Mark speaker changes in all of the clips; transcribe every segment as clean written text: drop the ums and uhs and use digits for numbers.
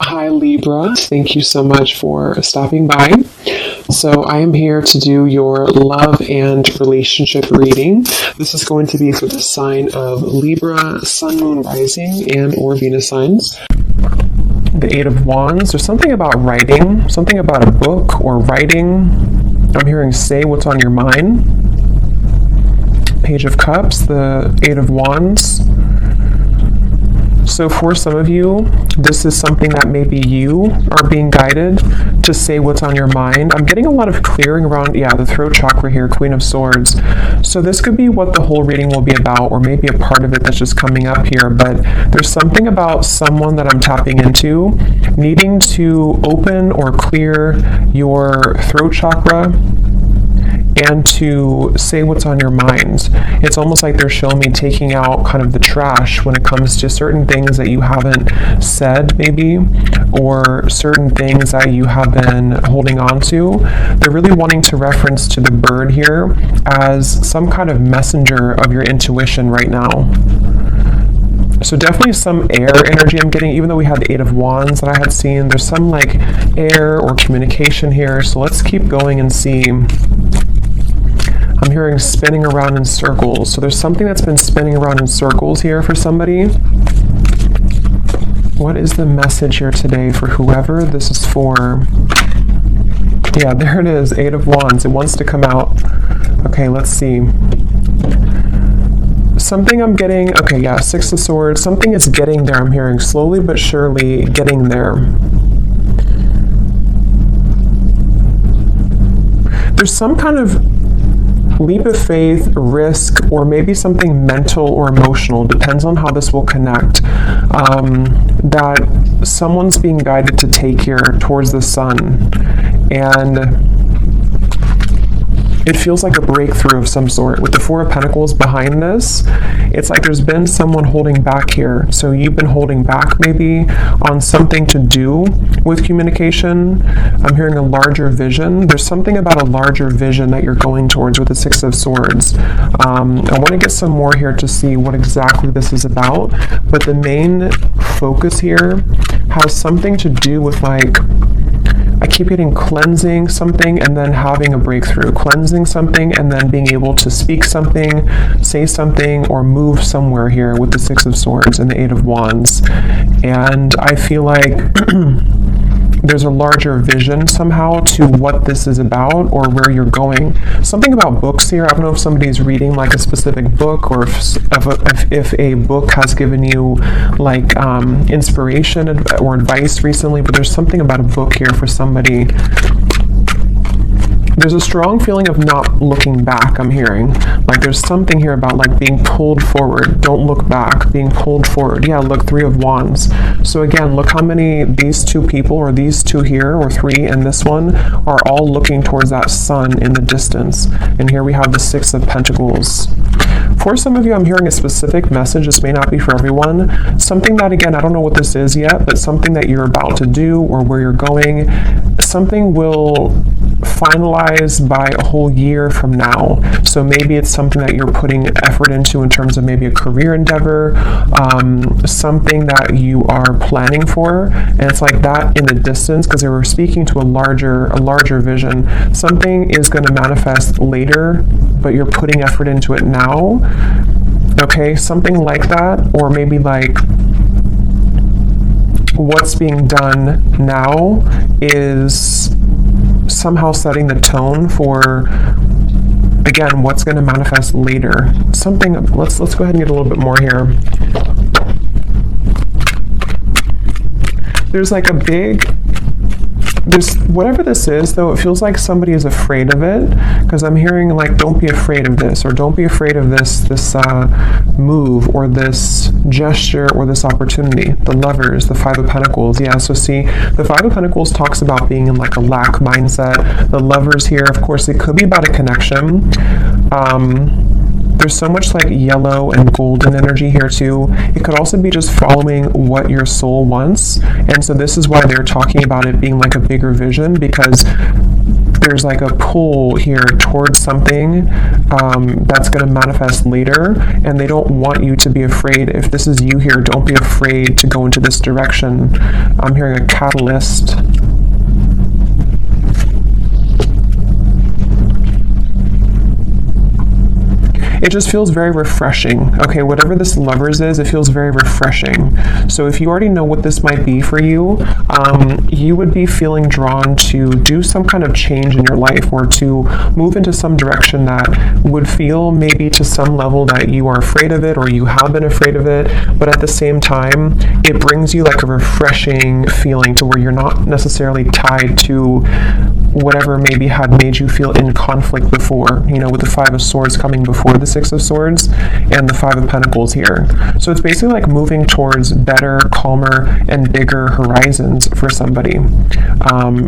Speaker 1: Hi Libra, thank you so much for stopping by. So I am here to do your love and relationship reading. This is going to be for the sign of Libra, Sun, Moon, Rising, and or Venus signs. The Eight of Wands, there's something about writing, something about a book or writing. I'm hearing say what's on your mind. Page of Cups, the Eight of Wands. So for some of you, this is something that maybe you are being guided to say what's on your mind. I'm getting a lot of clearing around, the throat chakra here, Queen of Swords. So this could be what the whole reading will be about, or maybe a part of it that's just coming up here. But there's something about someone that I'm tapping into, needing to open or clear your throat chakra and to say what's on your mind. It's almost like they're showing me taking out kind of the trash when it comes to certain things that you haven't said maybe, or certain things that you have been holding on to. They're really wanting to reference to the bird here as some kind of messenger of your intuition right now. So definitely some air energy I'm getting, even though we had the Eight of Wands that I had seen. There's some like air or communication here. So let's keep going and see. I'm hearing spinning around in circles. So there's something that's been spinning around in circles here for somebody. What is the message here today for whoever this is for? Yeah, there it is, Eight of Wands. It wants to come out. Okay, let's see. Something I'm getting, Six of Swords. Something is getting there, I'm hearing. Slowly but surely getting there. There's some kind of leap of faith, risk, or maybe something mental or emotional, depends on how this will connect, that someone's being guided to take here towards the sun. And it feels like a breakthrough of some sort. With the Four of Pentacles behind this, it's like there's been someone holding back here. So you've been holding back maybe on something to do with communication. I'm hearing a larger vision. There's something about a larger vision that you're going towards with the Six of Swords. I want to get some more here to see what exactly this is about. But the main focus here has something to do with I keep getting cleansing something and then having a breakthrough. Cleansing something and then being able to speak something, say something, or move somewhere here with the Six of Swords and the Eight of Wands. And I feel like there's a larger vision somehow to what this is about or where you're going. Something about books here. I don't know if somebody's reading like a specific book, or if a book has given you like inspiration or advice recently, but there's something about a book here for somebody. There's a strong feeling of not looking back, I'm hearing. Like there's something here about like being pulled forward. Don't look back, being pulled forward. Yeah, look, Three of Wands. So again, look how many these two people, or these two here, or three and this one, are all looking towards that sun in the distance. And here we have the Six of Pentacles. For some of you, I'm hearing a specific message. This may not be for everyone. Something that, again, I don't know what this is yet, but something that you're about to do or where you're going, something will finalize by a whole year from now. So maybe it's something that you're putting effort into in terms of maybe a career endeavor, something that you are planning for, and it's like that in the distance, because they were speaking to a larger vision. Something is going to manifest later, but you're putting effort into it now. Okay, something like that, or maybe like what's being done now is somehow setting the tone for, again, what's going to manifest later. Something, let's go ahead and get a little bit more here. There's like a big, whatever this is though, it feels like somebody is afraid of it, because I'm hearing like, don't be afraid of this, or don't be afraid of this move, or this gesture, or this opportunity. The Lovers, the Five of Pentacles. Yeah, so see, the Five of Pentacles talks about being in like a lack mindset. The Lovers here, of course, it could be about a connection. There's so much like yellow and golden energy here too. It could also be just following what your soul wants. And so this is why they're talking about it being like a bigger vision, because there's like a pull here towards something that's going to manifest later, and they don't want you to be afraid. If this is you here, don't be afraid to go into this direction. I'm hearing a catalyst. It just feels very refreshing. Okay, whatever this Lovers is, it feels very refreshing. So if you already know what this might be for you, you would be feeling drawn to do some kind of change in your life, or to move into some direction that would feel maybe to some level that you are afraid of it, or you have been afraid of it, but at the same time, it brings you like a refreshing feeling to where you're not necessarily tied to whatever maybe had made you feel in conflict before, you know, with the Five of Swords coming before the Six of Swords and the Five of Pentacles here. So it's basically like moving towards better, calmer, and bigger horizons for somebody.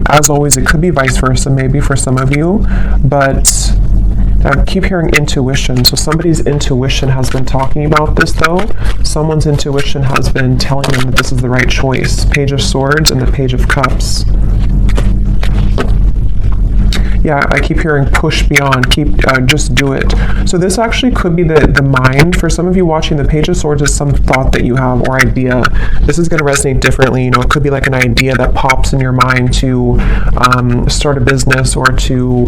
Speaker 1: As always, it could be vice versa, maybe for some of you, but I keep hearing intuition. So somebody's intuition has been talking about this though. Someone's intuition has been telling them that this is the right choice. Page of Swords and the Page of Cups. Yeah, I keep hearing push beyond, just do it. So this actually could be the mind. For some of you watching, the Page of Swords is some thought that you have or idea. This is going to resonate differently. You know, it could be like an idea that pops in your mind to start a business, or to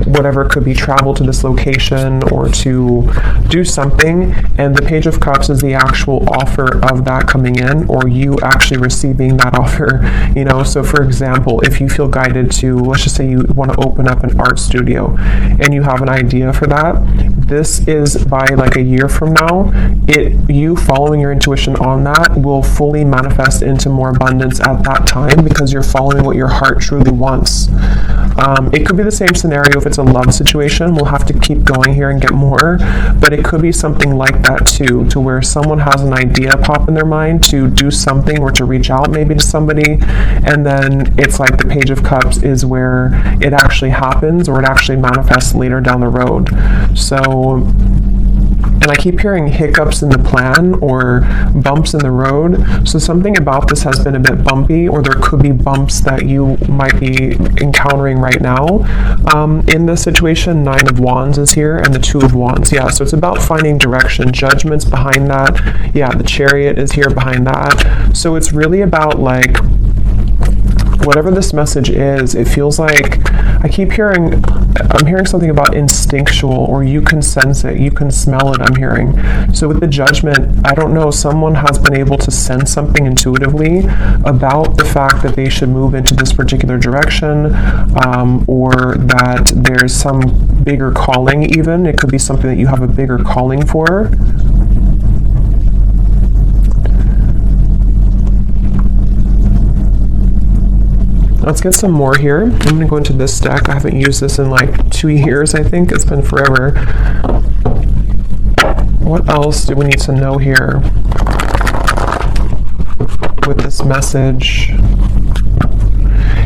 Speaker 1: whatever, it could be travel to this location, or to do something. And the Page of Cups is the actual offer of that coming in, or you actually receiving that offer. You know, so for example, if you feel guided to, let's just say you want to open up an art studio and you have an idea for that, this is by like a year from now, you following your intuition on that will fully manifest into more abundance at that time, because you're following what your heart truly wants. It could be the same scenario if it's a love situation. We'll have to keep going here and get more, but it could be something like that too, to where someone has an idea pop in their mind to do something, or to reach out maybe to somebody, and then it's like the Page of Cups is where it actually happens, or it actually manifests later down the road. So, and I keep hearing hiccups in the plan, or bumps in the road. So something about this has been a bit bumpy, or there could be bumps that you might be encountering right now. In this situation, Nine of Wands is here, and the Two of Wands. Yeah, so it's about finding direction. Judgment's behind that. Yeah, the Chariot is here behind that. So it's really about like, whatever this message is, it feels like, I'm hearing something about instinctual, or you can sense it, you can smell it, I'm hearing. So with the Judgment, I don't know, someone has been able to sense something intuitively about the fact that they should move into this particular direction, or that there's some bigger calling even. It could be something that you have a bigger calling for. Let's get some more here. I'm going to go into this deck. I haven't used this in like 2 years, I think. It's been forever. What else do we need to know here with this message?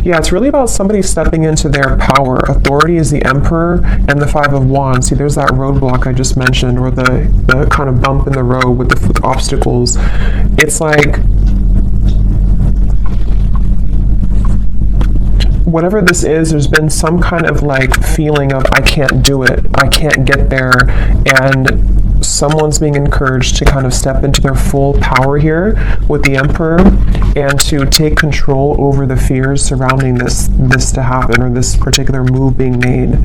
Speaker 1: Yeah, it's really about somebody stepping into their power. Authority is the Emperor and the Five of Wands. See, there's that roadblock I just mentioned, or the kind of bump in the road with the obstacles. It's like, whatever this is, there's been some kind of like feeling of, I can't do it, I can't get there, and someone's being encouraged to kind of step into their full power here with the Emperor, and to take control over the fears surrounding this to happen, or this particular move being made.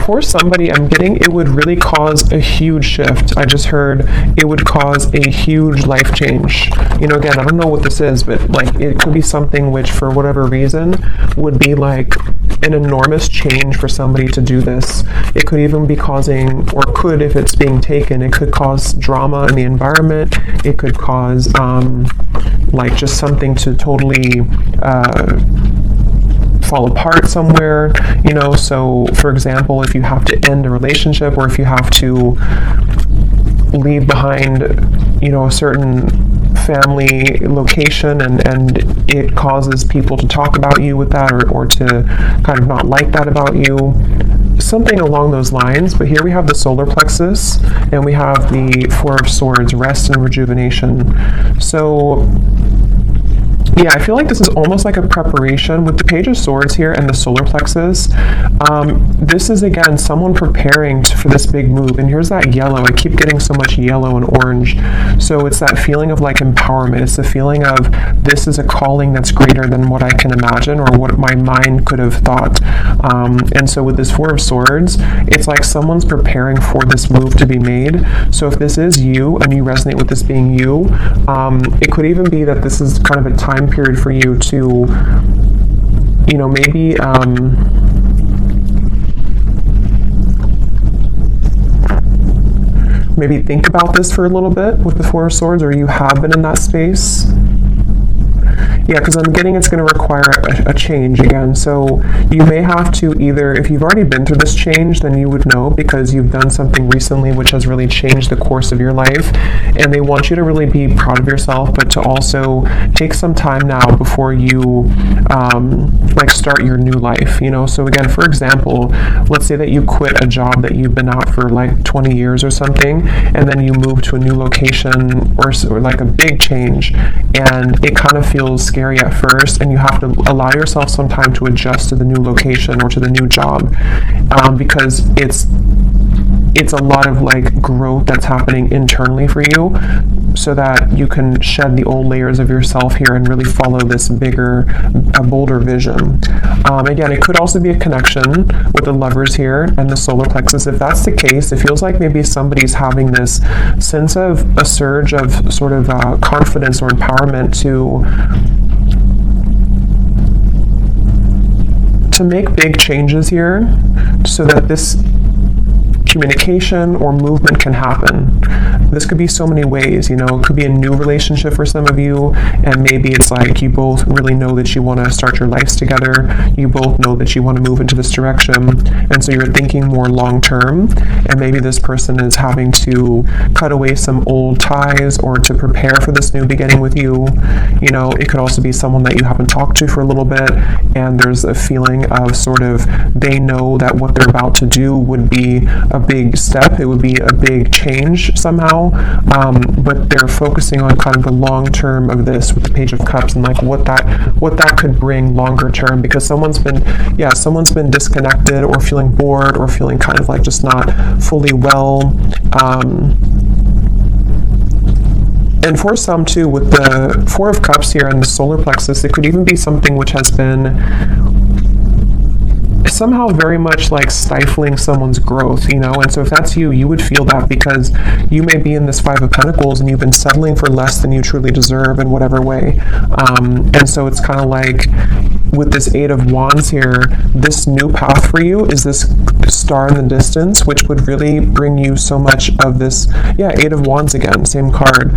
Speaker 1: For somebody, I'm getting it would really cause a huge shift. I just heard it would cause a huge life change. You know, again, I don't know what this is, but like it could be something which, for whatever reason, would be like an enormous change for somebody to do this. It could even be causing, or could, if it's being taken, it could cause drama in the environment. It could cause like just something to totally fall apart somewhere, you know. So for example, if you have to end a relationship, or if you have to leave behind, you know, a certain family location, and it causes people to talk about you with that, or to kind of not like that about you, something along those lines. But here we have the solar plexus, and we have the Four of Swords, rest and rejuvenation. So Yeah, I feel like this is almost like a preparation with the Page of Swords here and the solar plexus. This is, again, someone preparing for this big move. And here's that yellow. I keep getting so much yellow and orange. So it's that feeling of like empowerment. It's the feeling of this is a calling that's greater than what I can imagine or what my mind could have thought. And so with this Four of Swords, it's like someone's preparing for this move to be made. So if this is you and you resonate with this being you, it could even be that this is kind of a time period for you to, you know, maybe maybe think about this for a little bit with the Four of Swords, or you have been in that space. Yeah, because I'm getting it's going to require a change again. So you may have to either, if you've already been through this change, then you would know because you've done something recently which has really changed the course of your life. And they want you to really be proud of yourself, but to also take some time now before you like start your new life, you know? So again, for example, let's say that you quit a job that you've been at for like 20 years or something, and then you move to a new location or like a big change, and it kind of feels scary at first, and you have to allow yourself some time to adjust to the new location or to the new job, because it's a lot of like growth that's happening internally for you, so that you can shed the old layers of yourself here and really follow this bigger, a bolder vision. Again, it could also be a connection with the Lovers here and the solar plexus. If that's the case, it feels like maybe somebody's having this sense of a surge of sort of confidence or empowerment to make big changes here, so that this communication or movement can happen. This could be so many ways, you know. It could be a new relationship for some of you, and maybe it's like you both really know that you want to start your lives together. You both know that you want to move into this direction, and so you're thinking more long term, and maybe this person is having to cut away some old ties or to prepare for this new beginning with you. You know, it could also be someone that you haven't talked to for a little bit, and there's a feeling of sort of they know that what they're about to do would be a big step, it would be a big change somehow, but they're focusing on kind of the long term of this with the Page of Cups and like what that could bring longer term, because someone's been disconnected or feeling bored or feeling kind of like just not fully well. And for some too, with the Four of Cups here and the solar plexus, it could even be something which has been somehow very much like stifling someone's growth, you know. And so if that's you, you would feel that, because you may be in this Five of Pentacles and you've been settling for less than you truly deserve in whatever way. And so it's kind of like with this Eight of Wands here, this new path for you is this star in the distance, which would really bring you so much of this, Eight of Wands again, same card.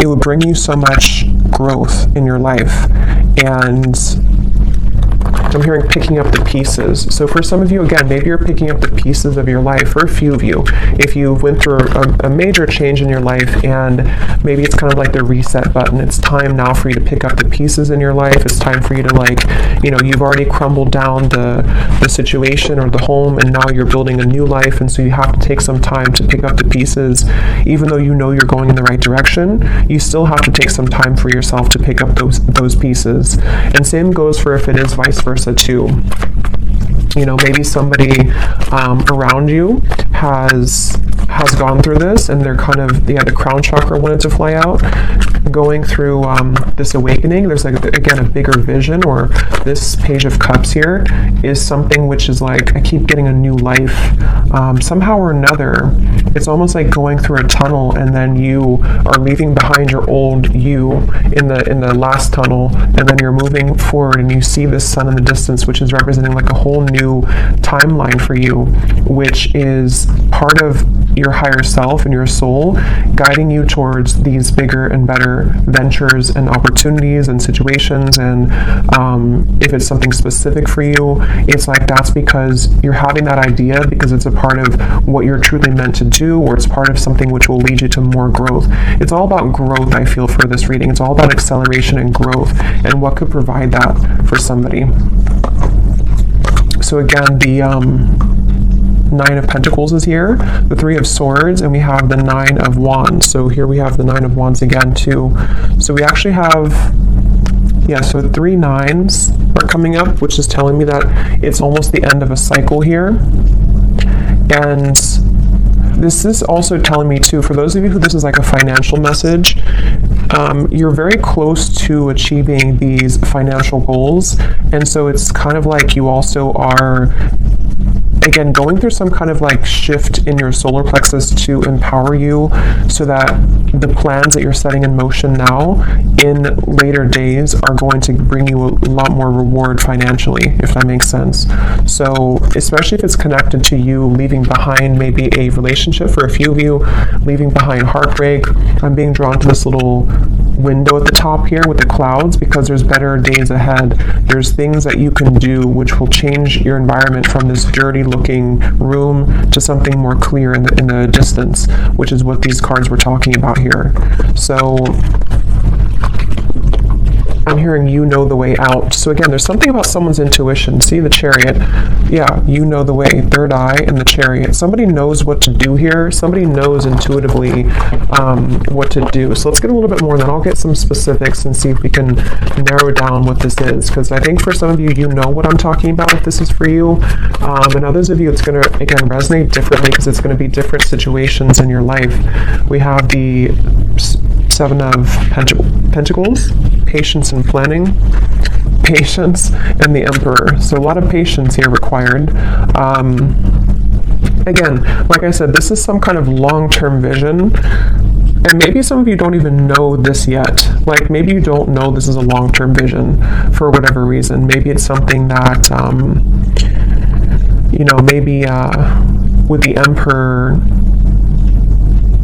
Speaker 1: It would bring you so much growth in your life. And I'm hearing picking up the pieces. So for some of you, again, maybe you're picking up the pieces of your life. For a few of you, if you went through a major change in your life, and maybe it's kind of like the reset button. It's time now for you to pick up the pieces in your life. It's time for you to, like, you know, you've already crumbled down the situation or the home, and now you're building a new life, and so you have to take some time to pick up the pieces. Even though you know you're going in the right direction, you still have to take some time for yourself to pick up those pieces. And same goes for if it is vice versa too. You know, maybe somebody around you has gone through this, and they're kind of, the crown chakra wanted to fly out, going through this awakening. There's like, again, a bigger vision, or this Page of Cups here is something which is like, I keep getting a new life somehow or another. It's almost like going through a tunnel, and then you are leaving behind your old you in the last tunnel, and then you're moving forward, and you see this sun in the distance, which is representing like a whole new timeline for you, which is part of your higher self and your soul guiding you towards these bigger and better ventures and opportunities and situations. And if it's something specific for you, it's like that's because you're having that idea because it's a part of what you're truly meant to do, or it's part of something which will lead you to more growth. It's all about growth, I feel, for this reading. It's all about acceleration and growth, and what could provide that for somebody. So again, the Nine of Pentacles is here, the Three of Swords, and we have the Nine of Wands. So here we have the Nine of Wands again too. So we actually have Yeah, so 3 9s are coming up, which is telling me that it's almost the end of a cycle here. And this is also telling me too, for those of you who this is like a financial message, you're very close to achieving these financial goals. And so it's kind of like you also are, again, going through some kind of like shift in your solar plexus to empower you so that the plans that you're setting in motion now in later days are going to bring you a lot more reward financially, if that makes sense. So especially if it's connected to you leaving behind maybe a relationship, for a few of you, leaving behind heartbreak. I'm being drawn to this little window at the top here with the clouds because there's better days ahead. There's things that you can do which will change your environment from this dirty looking room to something more clear in the distance, which is what these cards were talking about here. So I'm hearing you know the way out. So again, there's something about someone's intuition. See the Chariot? Yeah, you know the way. Third eye and the Chariot. Somebody knows what to do here. Somebody knows intuitively what to do. So let's get a little bit more, and then I'll get some specifics and see if we can narrow down what this is. Because I think for some of you, you know what I'm talking about if this is for you. And others of you, it's going to, again, resonate differently because it's going to be different situations in your life. We have the 7 of Pentacles, patience and planning, patience, and the Emperor. So a lot of patience here required. Again, like I said, this is some kind of long-term vision. And maybe some of you don't even know this yet. Like maybe you don't know this is a long-term vision for whatever reason. Maybe it's something that, maybe with the Emperor,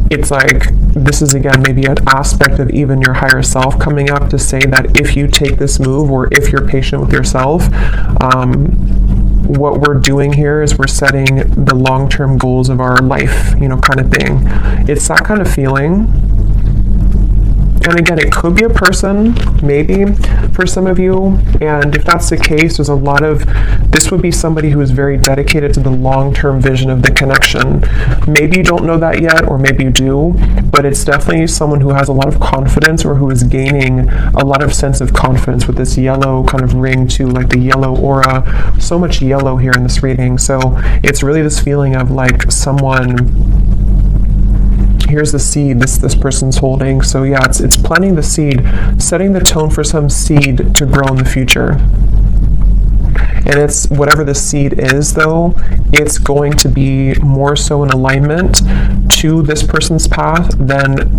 Speaker 1: it's like this is again maybe an aspect of even your higher self coming up to say that if you take this move or if you're patient with yourself, what we're doing here is we're setting the long-term goals of our life, kind of thing. It's that kind of feeling. And again, it could be a person, maybe, for some of you. And if that's the case, there's a lot of, this would be somebody who is very dedicated to the long-term vision of the connection. Maybe you don't know that yet, or maybe you do, but it's definitely someone who has a lot of confidence or who is gaining a lot of sense of confidence with this yellow kind of ring too, like the yellow aura. So much yellow here in this reading. So it's really this feeling of like someone, here's the seed this person's holding. So yeah, it's planting the seed, setting the tone for some seed to grow in the future. And it's whatever the seed is, though, it's going to be more so in alignment to this person's path than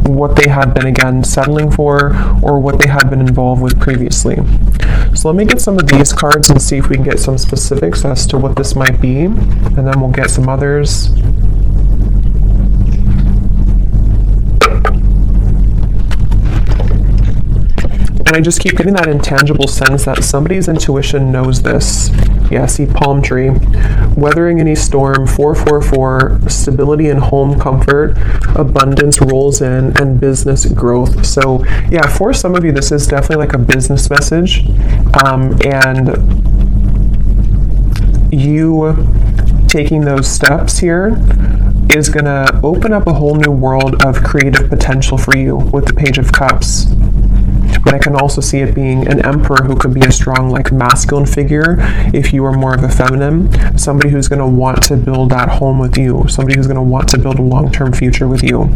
Speaker 1: what they had been, again, settling for or what they had been involved with previously. So let me get some of these cards and see if we can get some specifics as to what this might be, and then we'll get some others. And I just keep getting that intangible sense that somebody's intuition knows this. Yeah, see palm tree. Weathering any storm, 444, stability and home comfort, abundance rolls in, and business growth. So yeah, for some of you, this is definitely like a business message. And you taking those steps here is going to open up a whole new world of creative potential for you with the Page of Cups. But I can also see it being an Emperor who could be a strong, like, masculine figure if you are more of a feminine. Somebody who's going to want to build that home with you. Somebody who's going to want to build a long-term future with you.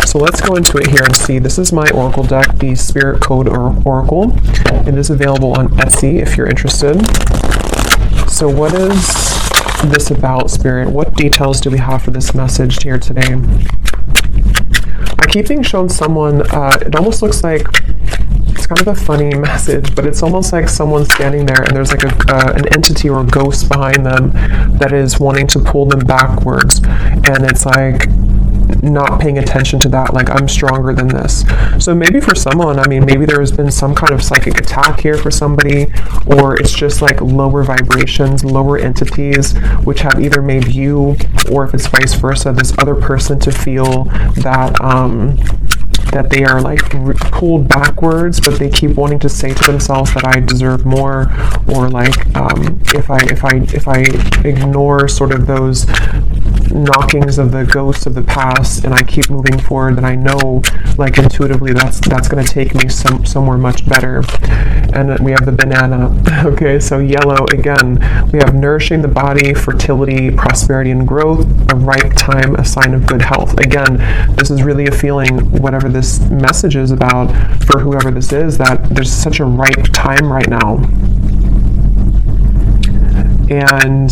Speaker 1: So let's go into it here and see. This is my Oracle deck, the Spirit Code Oracle. It is available on Etsy if you're interested. So what is this about, Spirit? What details do we have for this message here today? I keep being shown someone, it almost looks like, it's kind of a funny message, but it's almost like someone standing there and there's like an entity or a ghost behind them that is wanting to pull them backwards. And it's like not paying attention to that, like I'm stronger than this. So maybe for someone, I mean, maybe there has been some kind of psychic attack here for somebody, or it's just like lower vibrations, lower entities, which have either made you, or if it's vice versa, this other person to feel that that they are like pulled backwards, but they keep wanting to say to themselves that I deserve more, or like if I ignore sort of those knockings of the ghosts of the past and I keep moving forward, then I know, like, intuitively that's going to take me somewhere much better. And we have the banana. Okay, so yellow, again, we have nourishing the body, fertility, prosperity, and growth, a ripe time, a sign of good health. Again, this is really a feeling, whatever this message is about for whoever this is, that there's such a ripe time right now. And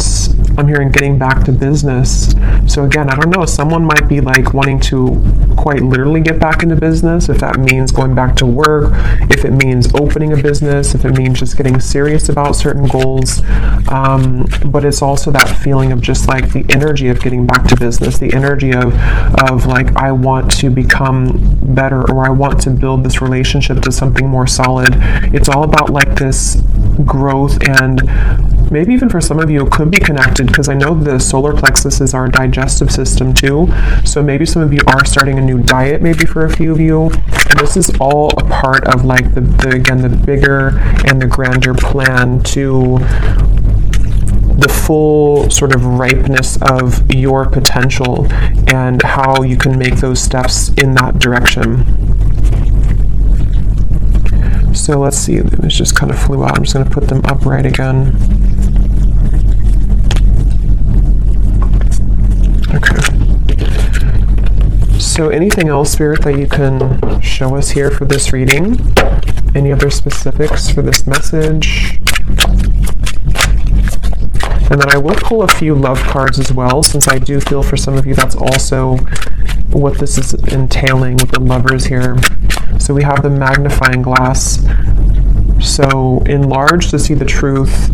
Speaker 1: I'm hearing getting back to business. So again, I don't know, someone might be like wanting to quite literally get back into business, if that means going back to work, if it means opening a business, if it means just getting serious about certain goals. But it's also that feeling of just like the energy of getting back to business, the energy of like, I want to become better, or I want to build this relationship to something more solid. It's all about like this growth, and maybe even for some of you it could be connected, because I know the solar plexus is our digestive system too. So maybe some of you are starting a new diet, maybe for a few of you. And this is all a part of like the bigger and the grander plan to the full sort of ripeness of your potential and how you can make those steps in that direction. So let's see, it just kind of flew out. I'm just going to put them upright again. Okay. So anything else, Spirit, that you can show us here for this reading? Any other specifics for this message? And then I will pull a few love cards as well, since I do feel for some of you that's also what this is entailing with the lovers here. So we have the magnifying glass. So enlarge to see the truth.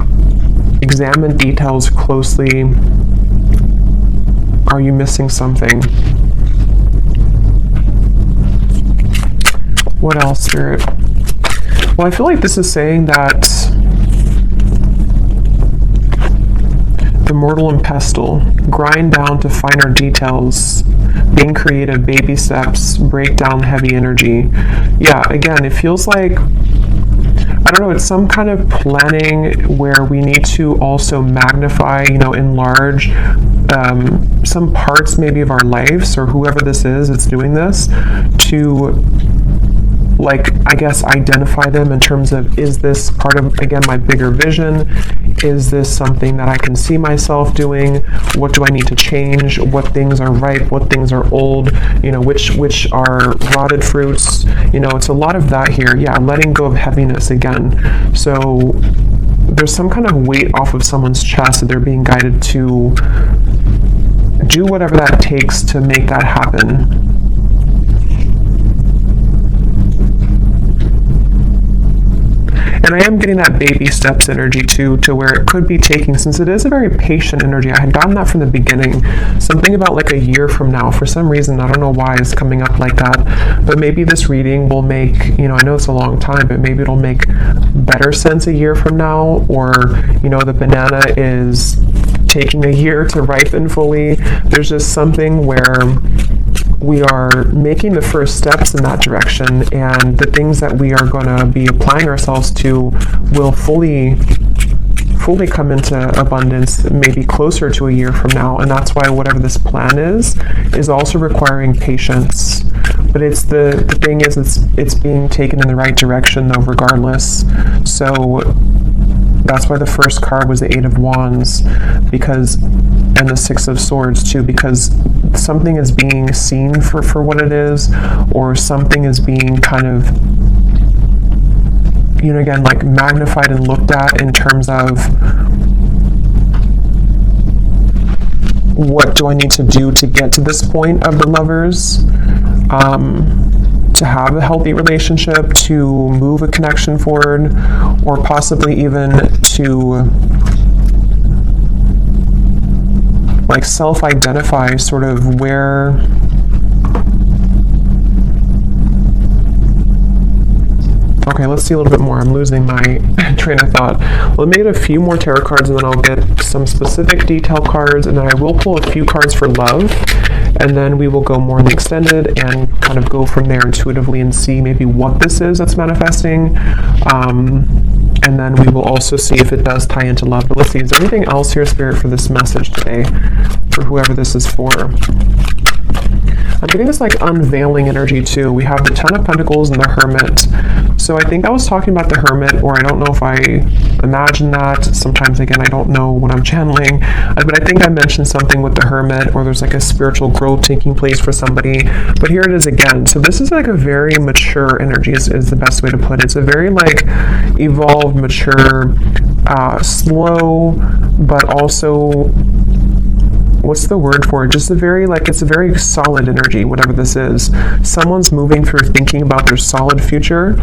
Speaker 1: Examine details closely. Are you missing something? What else, Spirit? Well, I feel like this is saying that the mortal and pestle, grind down to finer details, being creative, baby steps, break down heavy energy. Yeah, again, it feels like, I don't know, it's some kind of planning where we need to also magnify, enlarge some parts maybe of our lives, or whoever this is that's doing this, to like, I guess, identify them in terms of, is this part of, again, my bigger vision? Is this something that I can see myself doing? What do I need to change? What things are ripe? What things are old? Which are rotted fruits? It's a lot of that here. Yeah, letting go of heaviness again. So there's some kind of weight off of someone's chest that they're being guided to do whatever that takes to make that happen. And I am getting that baby steps energy too, to where it could be taking, since it is a very patient energy. I had gotten that from the beginning. Something about like a year from now. For some reason, I don't know why it's coming up like that. But maybe this reading will make, I know it's a long time, but maybe it'll make better sense a year from now. Or, the banana is taking a year to ripen fully. There's just something where we are making the first steps in that direction, and the things that we are going to be applying ourselves to will fully come into abundance maybe closer to a year from now. And that's why whatever this plan is also requiring patience. But it's the thing is, it's being taken in the right direction though, regardless. So that's why the first card was the Eight of Wands, and the Six of Swords too, because something is being seen for what it is, or something is being kind of, again, like magnified and looked at in terms of, what do I need to do to get to this point of the lovers? To have a healthy relationship, to move a connection forward, or possibly even to like self-identify sort of where Okay, let's see a little bit more. I'm losing my train of thought. Let me get a few more tarot cards, and then I'll get some specific detail cards, and then I will pull a few cards for love, and then we will go more in the extended and kind of go from there intuitively and see maybe what this is that's manifesting. And then we will also see if it does tie into love. But let's see, is there anything else here, Spirit, for this message today, for whoever this is for? I'm getting this like unveiling energy too. We have the Ten of Pentacles and the Hermit. So I think I was talking about the Hermit, or I don't know if I imagined that. Sometimes, again, I don't know what I'm channeling. But I think I mentioned something with the Hermit, or there's like a spiritual growth taking place for somebody. But here it is again. So this is like a very mature energy is the best way to put it. It's a very like evolved, mature, slow, but also, what's the word for it? Just a very, like, it's a very solid energy, whatever this is. Someone's moving through thinking about their solid future.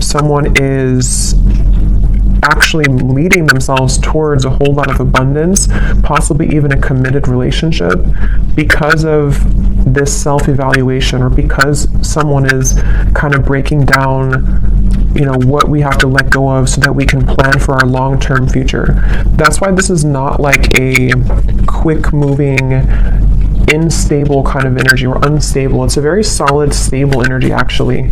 Speaker 1: Someone is actually leading themselves towards a whole lot of abundance, possibly even a committed relationship, because of this self-evaluation, or because someone is kind of breaking down, you know, what we have to let go of so that we can plan for our long-term future. That's why this is not like a quick-moving, unstable kind of energy, or unstable. It's a very solid, stable energy, actually.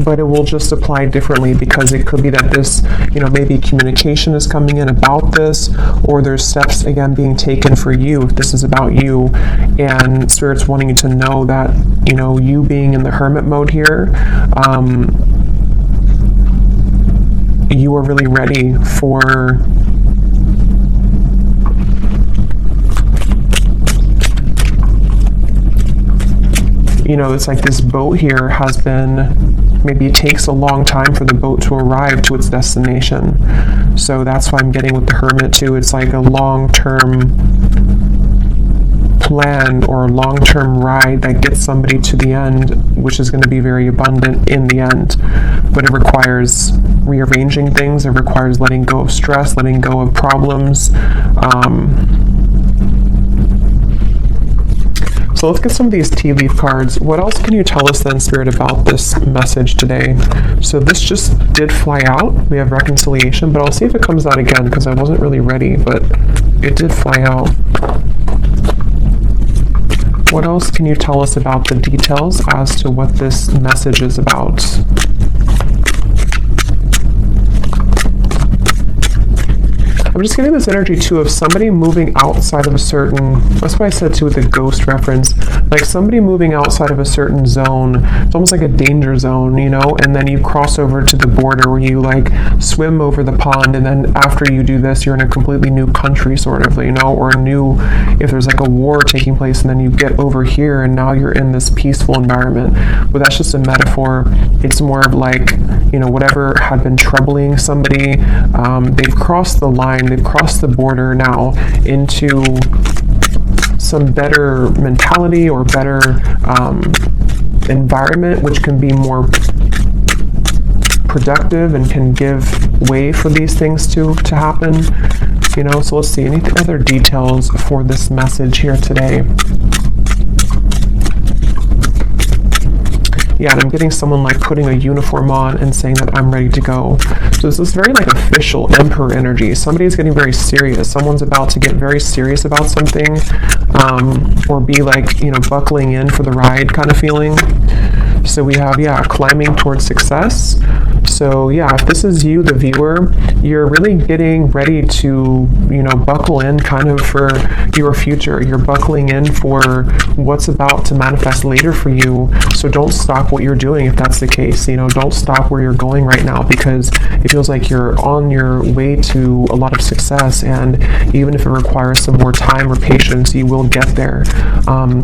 Speaker 1: But it will just apply differently, because it could be that this, you know, maybe communication is coming in about this, or there's steps, again, being taken for you, if this is about you, and Spirit's wanting you to know that, you know, you being in the Hermit mode here, you are really ready for you know, it's like this boat here has been, maybe it takes a long time for the boat to arrive to its destination. So that's why I'm getting with the Hermit too. It's like a long-term plan, or a long-term ride that gets somebody to the end, which is going to be very abundant in the end. But it requires rearranging things. It requires letting go of stress, letting go of problems. So let's get some of these tea leaf cards. What else can you tell us then, Spirit, about this message today? So this just did fly out. We have reconciliation, but I'll see if it comes out again, because I wasn't really ready, but it did fly out. What else can you tell us about the details as to what this message is about? I'm just getting this energy too of somebody moving outside of a certain, that's why I said too with the ghost reference, like somebody moving outside of a certain zone. It's almost like a danger zone, you know, and then you cross over to the border where you like swim over the pond, and then after you do this, you're in a completely new country sort of, you know, or a new, if there's like a war taking place, and then you get over here and now you're in this peaceful environment. But that's just a metaphor. It's more of like, you know, whatever had been troubling somebody, they've crossed the line, they've crossed the border now into some better mentality, or better environment, which can be more productive and can give way for these things to happen, you know. So let's see, any other details for this message here today? Yeah, and I'm getting someone like putting a uniform on and saying that I'm ready to go. So this is very like official emperor energy. Somebody's getting very serious. Someone's about to get very serious about something, or be like, you know, buckling in for the ride kind of feeling. So we have, yeah, climbing towards success. So yeah, if this is you, the viewer, you're really getting ready to, you know, buckle in kind of for your future. You're buckling in for what's about to manifest later for you. So don't stop what you're doing if that's the case. You know, don't stop where you're going right now, because it feels like you're on your way to a lot of success, and even if it requires some more time or patience, you will get there.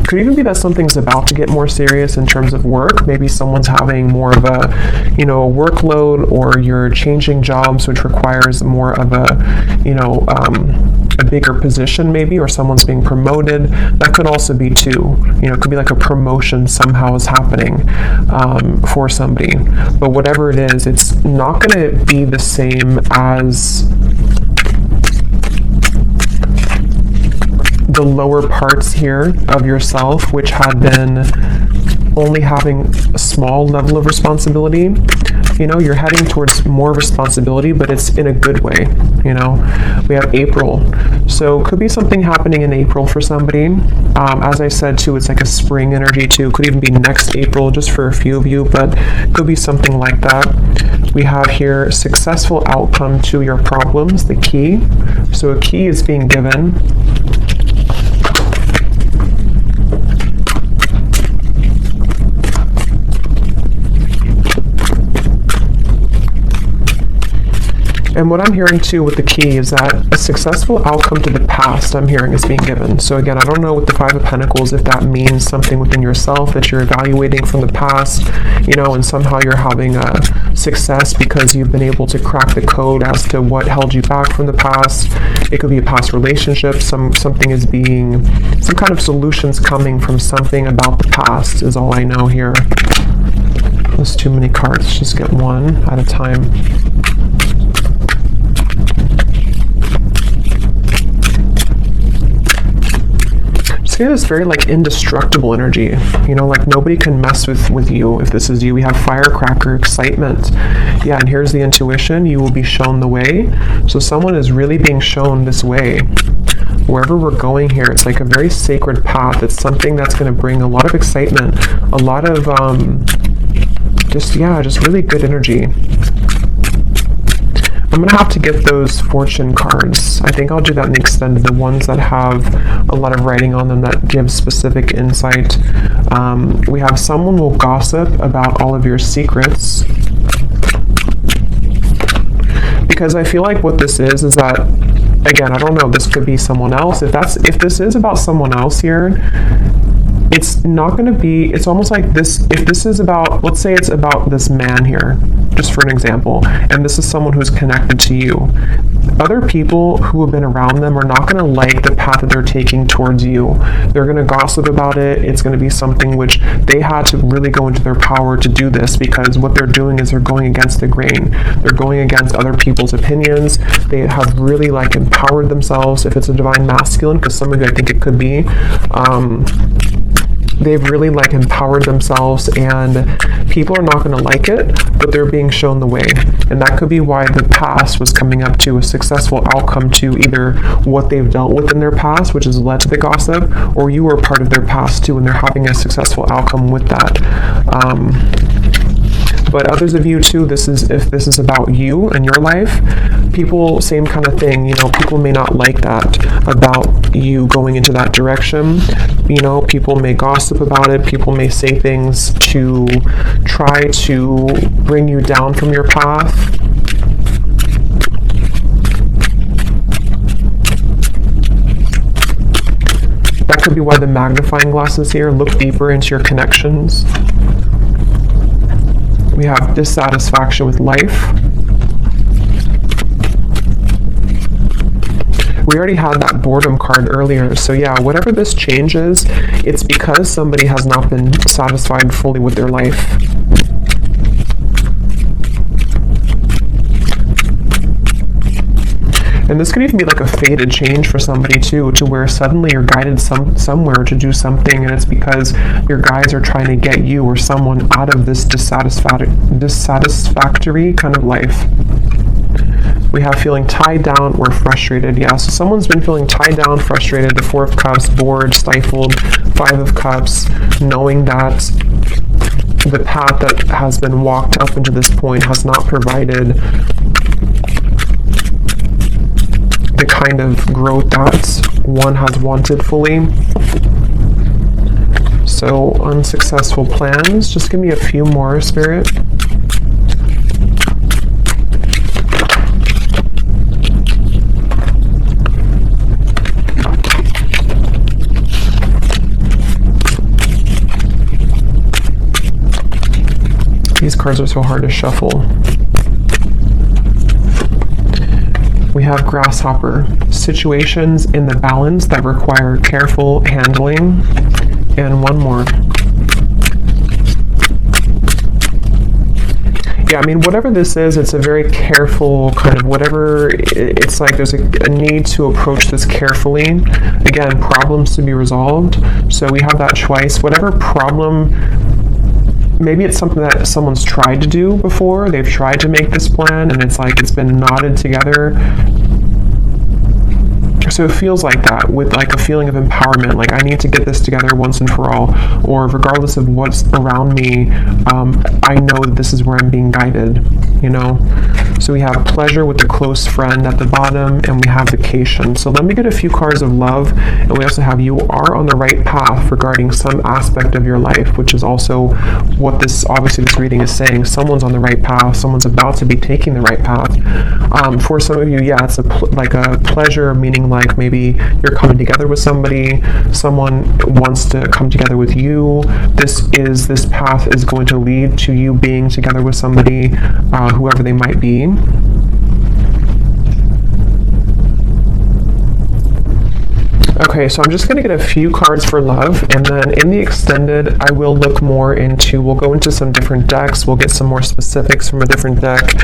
Speaker 1: Could even be that something's about to get more serious in terms of work. Maybe someone's having more of a, you know, a workload, or you're changing jobs, which requires more of a, you know, a bigger position maybe, or someone's being promoted. That could also be too, you know, it could be like a promotion somehow is happening for somebody. But whatever it is, it's not going to be the same as the lower parts here of yourself, which had been only having a small level of responsibility. You know, you're heading towards more responsibility, but it's in a good way. You know, we have April. So could be something happening in April for somebody. As I said too, it's like a spring energy too. Could even be next April just for a few of you, but could be something like that. We have here successful outcome to your problems, the key. So a key is being given. And what I'm hearing too with the key is that a successful outcome to the past, I'm hearing, is being given. So again, I don't know with the Five of Pentacles if that means something within yourself that you're evaluating from the past, you know, and somehow you're having a success because you've been able to crack the code as to what held you back from the past. It could be a past relationship. Something is being, some kind of solutions coming from something about the past is all I know here. There's too many cards. Just get one at a time. This very like indestructible energy, you know, like nobody can mess with you. If this is you, we have firecracker, excitement. Yeah, and here's the intuition. You will be shown the way. So someone is really being shown this way. Wherever we're going here, it's like a very sacred path. It's something that's going to bring a lot of excitement, a lot of just really good energy. I'm going to have to get those fortune cards. I think I'll do that in the extended, the ones that have a lot of writing on them that give specific insight. We have someone will gossip about all of your secrets. Because I feel like what this is that, again, I don't know, this could be someone else. If this is about someone else here, it's not going to be, it's almost like this, if this is about, let's say it's about this man here, just for an example, and this is someone who's connected to you. Other people who have been around them are not going to like the path that they're taking towards you. They're going to gossip about it. It's going to be something which they had to really go into their power to do this, because what they're doing is they're going against the grain. They're going against other people's opinions. They have really like empowered themselves, if it's a divine masculine, because some of you, I think it could be, they've really like empowered themselves, and people are not going to like it, but they're being shown the way. And that could be why the past was coming up to a successful outcome to either what they've dealt with in their past, which has led to the gossip, or you were part of their past too, and they're having a successful outcome with that. But others of you too, if this is about you and your life, people, same kind of thing, you know, people may not like that about you going into that direction. You know, people may gossip about it, people may say things to try to bring you down from your path. That could be why the magnifying glass is here. Look deeper into your connections. We have dissatisfaction with life. We already had that boredom card earlier. So yeah, whatever this change is, it's because somebody has not been satisfied fully with their life. And this could even be like a fated change for somebody too, to where suddenly you're guided somewhere to do something, and it's because your guides are trying to get you or someone out of this dissatisfactory kind of life. We have feeling tied down or frustrated. Yeah, so someone's been feeling tied down, frustrated, the Four of Cups, bored, stifled, Five of Cups, knowing that the path that has been walked up into this point has not provided the kind of growth that one has wanted fully. So unsuccessful plans. Just give me a few more, Spirit. These cards are so hard to shuffle. We have grasshopper, situations in the balance that require careful handling, and one more. Yeah, I mean, whatever this is, it's a very careful kind of whatever, it's like there's a need to approach this carefully. Again, problems to be resolved. So we have that twice. Whatever problem maybe it's something that someone's tried to do before. They've tried to make this plan and it's like it's been knotted together. So it feels like that, with like a feeling of empowerment, like I need to get this together once and for all, or regardless of what's around me, I know that this is where I'm being guided, you know? So we have pleasure with the close friend at the bottom, and we have vacation. So let me get a few cards of love, and we also have you are on the right path regarding some aspect of your life, which is also what this, obviously this reading is saying. Someone's on the right path, someone's about to be taking the right path. For some of you, yeah, it's like a pleasure, meaning like maybe you're coming together with somebody, someone wants to come together with you. This path is going to lead to you being together with somebody, whoever they might be. Okay, so I'm just going to get a few cards for love, and then in the extended, I will look more into, we'll go into some different decks, we'll get some more specifics from a different deck.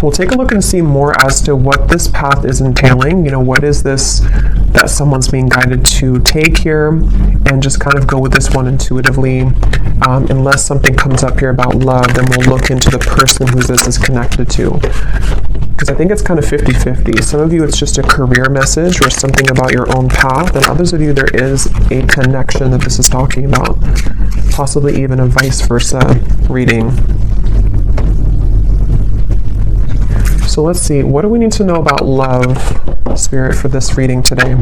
Speaker 1: We'll take a look and see more as to what this path is entailing, you know, what is this that someone's being guided to take here, and just kind of go with this one intuitively. Unless something comes up here about love, then we'll look into the person who this is connected to. Because I think it's kind of 50-50. Some of you, it's just a career message or something about your own path, and others of you, there is a connection that this is talking about. Possibly even a vice versa reading. So let's see, what do we need to know about love, Spirit, for this reading today?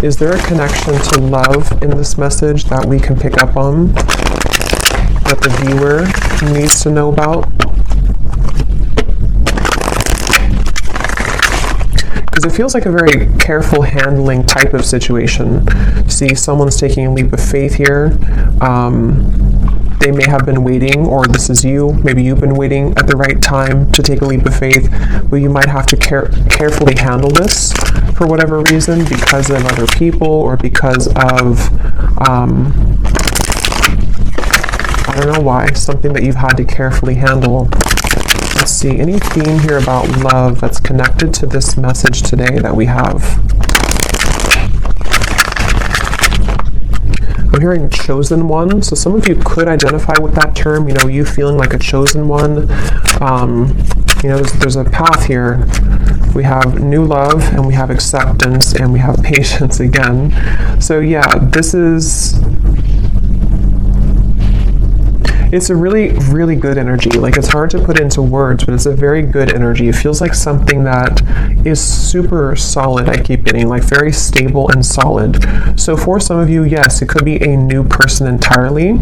Speaker 1: Is there a connection to love in this message that we can pick up on, that the viewer needs to know about? Because it feels like a very careful handling type of situation. See, someone's taking a leap of faith here. They may have been waiting, or this is you. Maybe you've been waiting at the right time to take a leap of faith, but you might have to carefully handle this for whatever reason, because of other people, or because of, I don't know why, something that you've had to carefully handle. Let's see, any theme here about love that's connected to this message today that we have? I'm hearing chosen one, so some of you could identify with that term, you know, you feeling like a chosen one. You know, there's a path here. We have new love, and we have acceptance, and we have patience again. So yeah, this is... It's a really, really good energy. Like, it's hard to put into words, but it's a very good energy. It feels like something that is super solid, I keep getting, like very stable and solid. So for some of you, yes, it could be a new person entirely.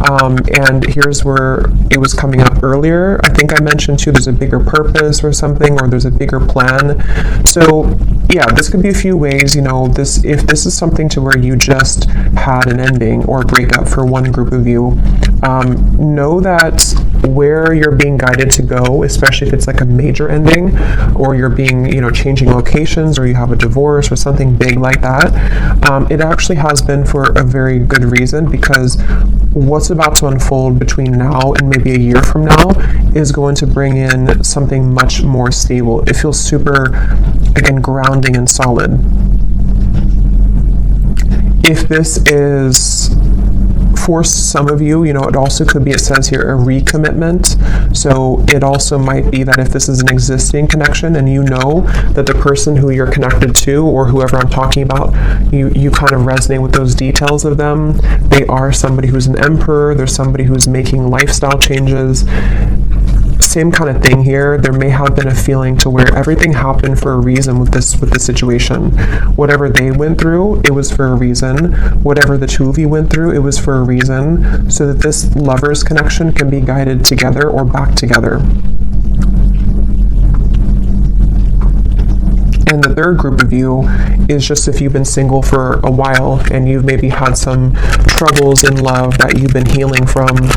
Speaker 1: And here's where it was coming up earlier. I think I mentioned too, there's a bigger purpose or something, or there's a bigger plan. So yeah, this could be a few ways, you know, if this is something to where you just had an ending or breakup for one group of you, know that where you're being guided to go, especially if it's like a major ending, or you're being, you know, changing locations, or you have a divorce or something big like that, it actually has been for a very good reason, because what's about to unfold between now and maybe a year from now is going to bring in something much more stable. It feels super, again, grounding and solid. If this is... For some of you, you know, it also could be, it says here, a recommitment. So it also might be that if this is an existing connection and you know that the person who you're connected to, or whoever I'm talking about, you kind of resonate with those details of them. They are somebody who's an emperor. There's somebody who's making lifestyle changes. Same kind of thing here. There may have been a feeling to where everything happened for a reason with this situation. Whatever they went through, it was for a reason. Whatever the two of you went through, it was for a reason, so that this lover's connection can be guided together or back together. And the third group of you is just if you've been single for a while and you've maybe had some troubles in love that you've been healing from.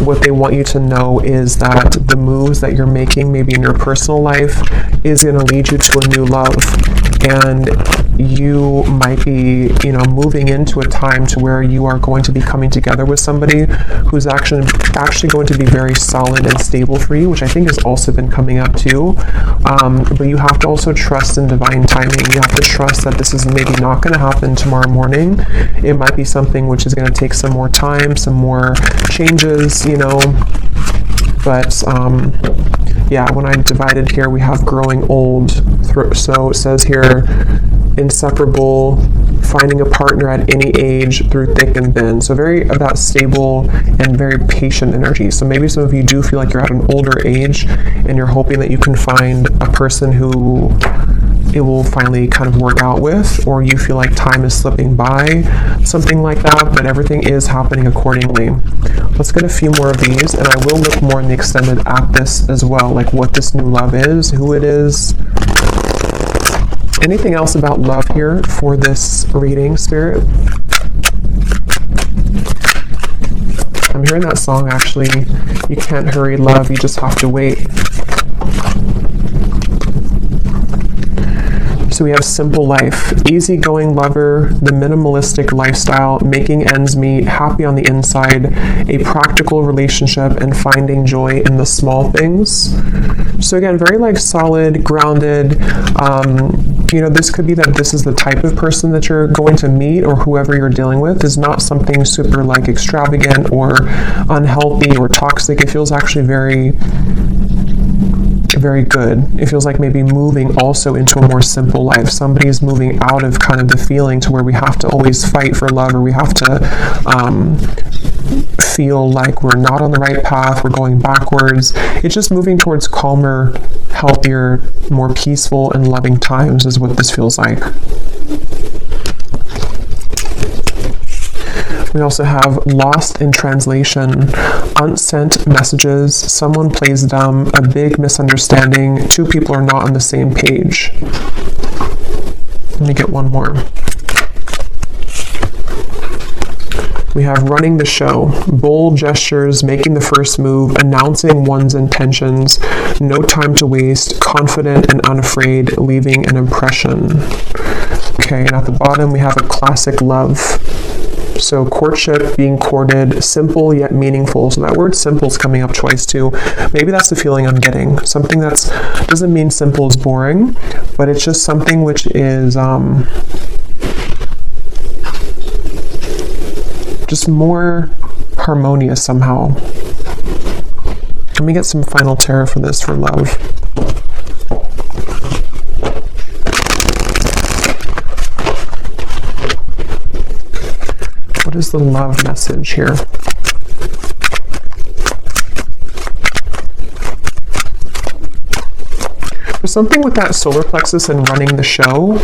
Speaker 1: What they want you to know is that the moves that you're making maybe in your personal life is going to lead you to a new love. and you might be, you know, moving into a time to where you are going to be coming together with somebody who's actually going to be very solid and stable for you, which I think has also been coming up too. But you have to also trust in divine timing. You have to trust that this is maybe not going to happen tomorrow morning. It might be something which is going to take some more time, some more changes, you know. But yeah, when I divided here, we have growing old. So it says here, inseparable, finding a partner at any age through thick and thin. So very about stable and very patient energy. So maybe some of you do feel like you're at an older age and you're hoping that you can find a person who it will finally kind of work out with, or you feel like time is slipping by, something like that, but everything is happening accordingly. Let's get a few more of these, and I will look more in the extended at this as well, like what this new love is, who it is. Anything else about love here for this reading, Spirit? I'm hearing that song, actually. You can't hurry love, you just have to wait. So we have simple life, easygoing lover, the minimalistic lifestyle, making ends meet, happy on the inside, a practical relationship, and finding joy in the small things. So again, very like solid, grounded. You know, this could be that this is the type of person that you're going to meet, or whoever you're dealing with is not something super like extravagant or unhealthy or toxic. It feels actually very good. It feels like maybe moving also into a more simple life. Somebody's moving out of kind of the feeling to where we have to always fight for love, or we have to feel like we're not on the right path, we're going backwards. It's just moving towards calmer, healthier, more peaceful and loving times is what this feels like. We also have lost in translation, unsent messages, someone plays dumb, a big misunderstanding, two people are not on the same page. Let me get one more. We have running the show, bold gestures, making the first move, announcing one's intentions, no time to waste, confident and unafraid, leaving an impression. Okay, and at the bottom we have a classic love. So courtship, being courted, simple yet meaningful. So that word simple is coming up twice too. Maybe that's the feeling I'm getting. Something that's, doesn't mean simple is boring, but it's just something which is just more harmonious somehow. Let me get some final tarot for this for love. What is the love message here? There's something with that solar plexus and running the show.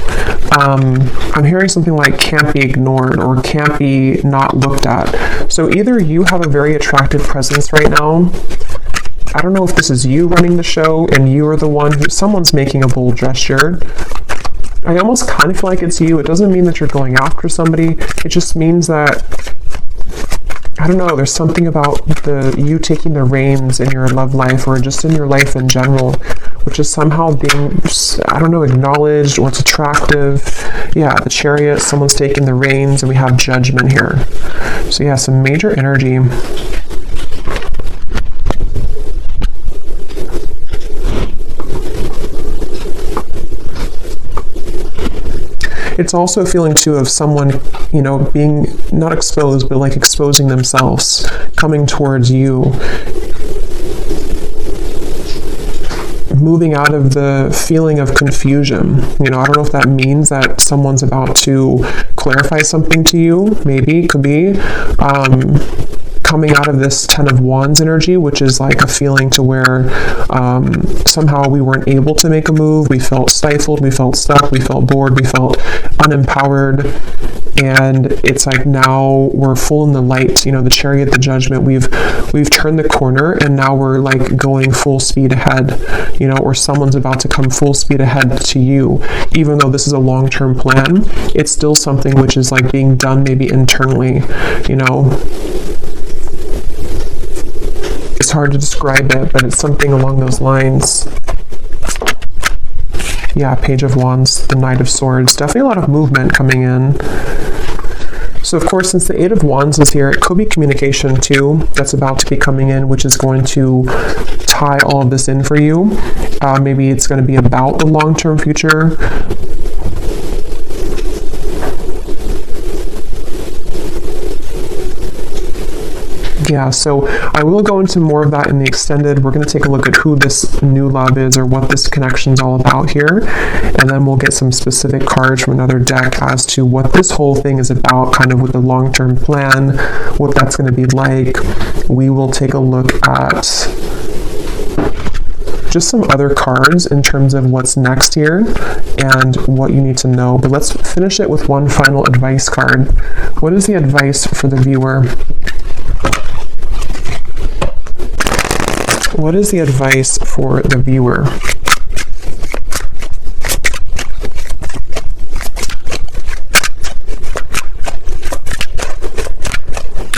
Speaker 1: I'm hearing something like can't be ignored or can't be not looked at. So either you have a very attractive presence right now. I don't know if this is you running the show and you are the one who, someone's making a bold gesture. I almost kind of feel like it's you. It doesn't mean that you're going after somebody. It just means that, I don't know, there's something about you taking the reins in your love life or just in your life in general, which is somehow being, I don't know, acknowledged, or it's attractive. Yeah, the Chariot, someone's taking the reins, and we have Judgment here. So yeah, some major energy. It's also a feeling too of someone, you know, being not exposed, but like exposing themselves, coming towards you, moving out of the feeling of confusion. You know, I don't know if that means that someone's about to clarify something to you. Maybe, could be. Coming out of this Ten of Wands energy, which is like a feeling to where somehow we weren't able to make a move, we felt stifled, we felt stuck, we felt bored, we felt unempowered, and it's like now we're full in the light. You know, the Chariot, the Judgment, we've turned the corner, and now we're like going full speed ahead, you know, or someone's about to come full speed ahead to you. Even though this is a long-term plan, it's still something which is like being done maybe internally, you know. It's hard to describe it, but it's something along those lines. Yeah, Page of Wands, the Knight of Swords. Definitely a lot of movement coming in. So of course, since the Eight of Wands is here, it could be communication too that's about to be coming in, which is going to tie all of this in for you. Maybe it's going to be about the long-term future. Yeah, so I will go into more of that in the extended. We're going to take a look at who this new love is or what this connection is all about here. And then we'll get some specific cards from another deck as to what this whole thing is about, kind of with the long-term plan, what that's going to be like. We will take a look at just some other cards in terms of what's next here and what you need to know. But let's finish it with one final advice card. What is the advice for the viewer? What is the advice for the viewer?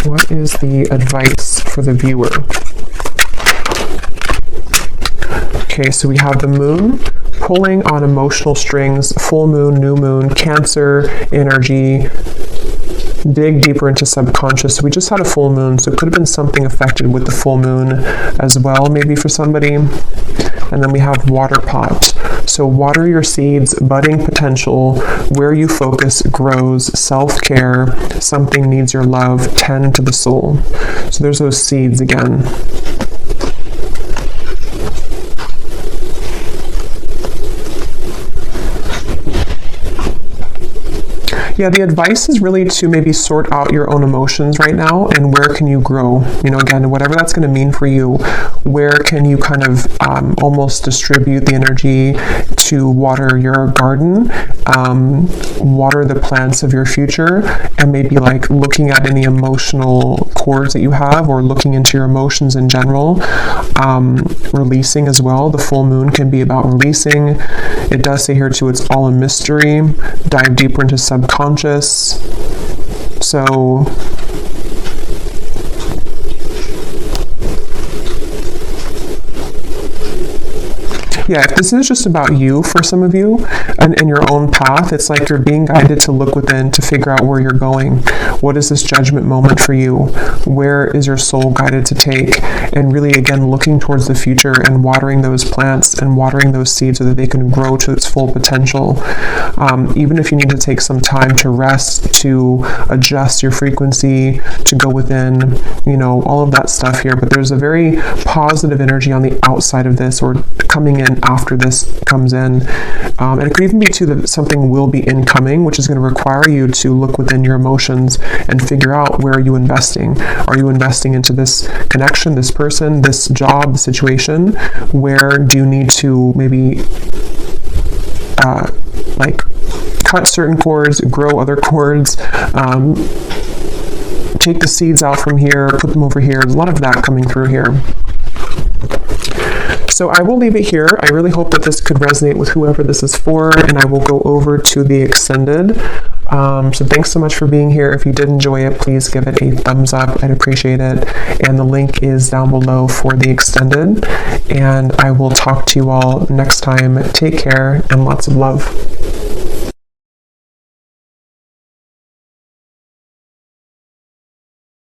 Speaker 1: What is the advice for the viewer? Okay, so we have the moon pulling on emotional strings, full moon, new moon, Cancer energy. Dig deeper into subconscious. So we just had a full moon, so it could have been something affected with the full moon as well, maybe for somebody. And then we have water pot. So water your seeds, budding potential, where you focus grows, self-care, something needs your love, tend to the soul. So there's those seeds again. Yeah, the advice is really to maybe sort out your own emotions right now and where can you grow? You know, again, whatever that's going to mean for you, where can you kind of almost distribute the energy to water your garden, water the plants of your future, and maybe like looking at any emotional cords that you have or looking into your emotions in general, releasing as well. The full moon can be about releasing. It does say here too, it's all a mystery. Dive deeper into subconscious. So yeah, if this is just about you for some of you and your own path, it's like you're being guided to look within to figure out where you're going. What is this judgment moment for you? Where is your soul guided to take? And really, again, looking towards the future and watering those plants and watering those seeds so that they can grow to its full potential. Even if you need to take some time to rest, to adjust your frequency, to go within, you know, all of that stuff here. But there's a very positive energy on the outside of this, or coming in after this comes in. And it could even be too that something will be incoming, which is going to require you to look within your emotions and figure out, where are you investing? Are you investing into this connection, this person, this job, the situation? Where do you need to maybe like cut certain cords, grow other cords, take the seeds out from here, put them over here? There's a lot of that coming through here. So I will leave it here. I really hope that this could resonate with whoever this is for, and I will go over to the extended. So thanks so much for being here. If you did enjoy it, please give it a thumbs up. I'd appreciate it. And the link is down below for the extended. And I will talk to you all next time. Take care and lots of love.